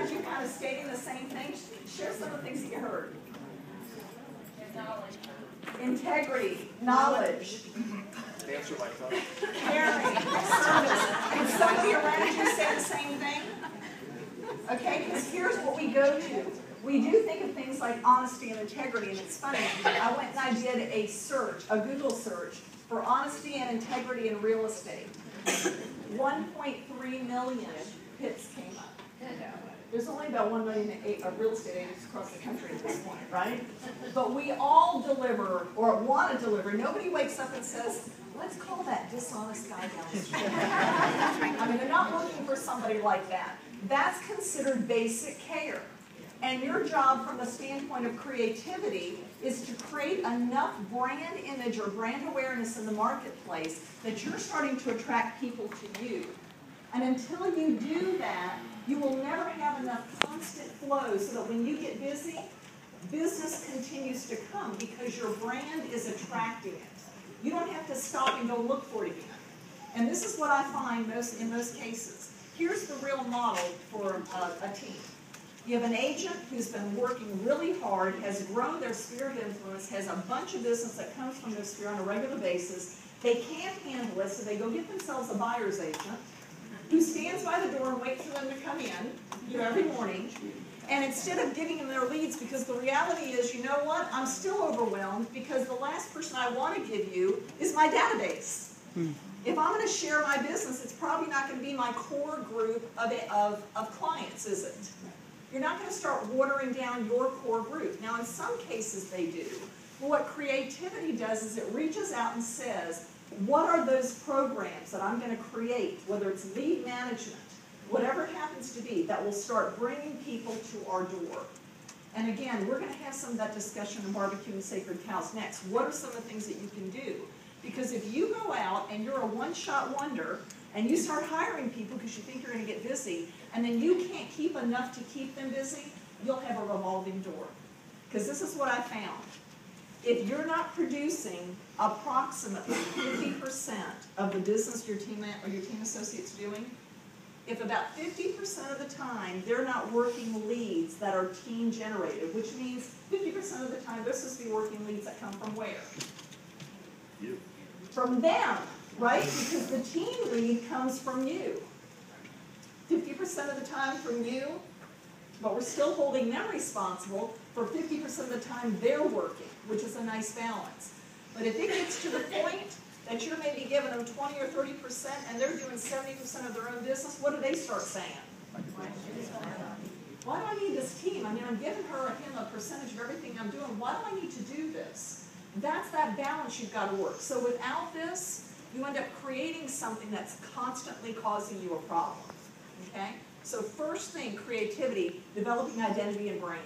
besides you kind of stating the same thing, share some of the things that you heard. Knowledge. Integrity, knowledge. Answer my phone. Caring, service. Did somebody around you say the same thing? Okay, because here's what we go to. We do think of things like honesty and integrity, and it's funny. I went and I did a search, a Google search, for honesty and integrity in real estate. 1.3 million hits came up. There's only about 1 million real estate agents across the country at this point, right? But we all deliver, or want to deliver. Nobody wakes up and says, let's call that dishonest guy down the street. I mean, they're not looking for somebody like that. That's considered basic care. And your job from the standpoint of creativity is to create enough brand image or brand awareness in the marketplace that you're starting to attract people to you. And until you do that, you will never have enough constant flow so that when you get busy, business continues to come because your brand is attracting it. You don't have to stop and go look for it again. And this is what I find in most cases. Here's the real model for a team. You have an agent who's been working really hard, has grown their sphere of influence, has a bunch of business that comes from their sphere on a regular basis. They can't handle it, so they go get themselves a buyer's agent who stands by the door and waits for them to come in, every morning. And instead of giving them their leads, because the reality is, you know what, I'm still overwhelmed because the last person I want to give you is my database. If I'm going to share my business, it's probably not going to be my core group of clients, is it? You're not going to start watering down your core group. Now, in some cases they do. But what creativity does is it reaches out and says, what are those programs that I'm going to create, whether it's lead management, whatever it happens to be, that will start bringing people to our door. And again, we're going to have some of that discussion in Barbecue and Sacred Cows next. What are some of the things that you can do? Because if you go out and you're a one-shot wonder, and you start hiring people because you think you're going to get busy, and then you can't keep enough to keep them busy, you'll have a revolving door. Because this is what I found. If you're not producing approximately 50% of the business your team associates doing, if about 50% of the time they're not working leads that are team generated, which means 50% of the time they're supposed to be working leads that come from where? You. From them, right? Because the team lead comes from you. 50% of the time from you, but we're still holding them responsible for 50% of the time they're working, which is a nice balance. But if it gets to the point that you're maybe giving them 20 or 30% and they're doing 70% of their own business, what do they start saying? Why do I need this team? I mean, I'm giving her or him a percentage of everything I'm doing. Why do I need to do this? That's that balance you've got to work. So without this, you end up creating something that's constantly causing you a problem. Okay? So first thing, creativity, developing identity and brand.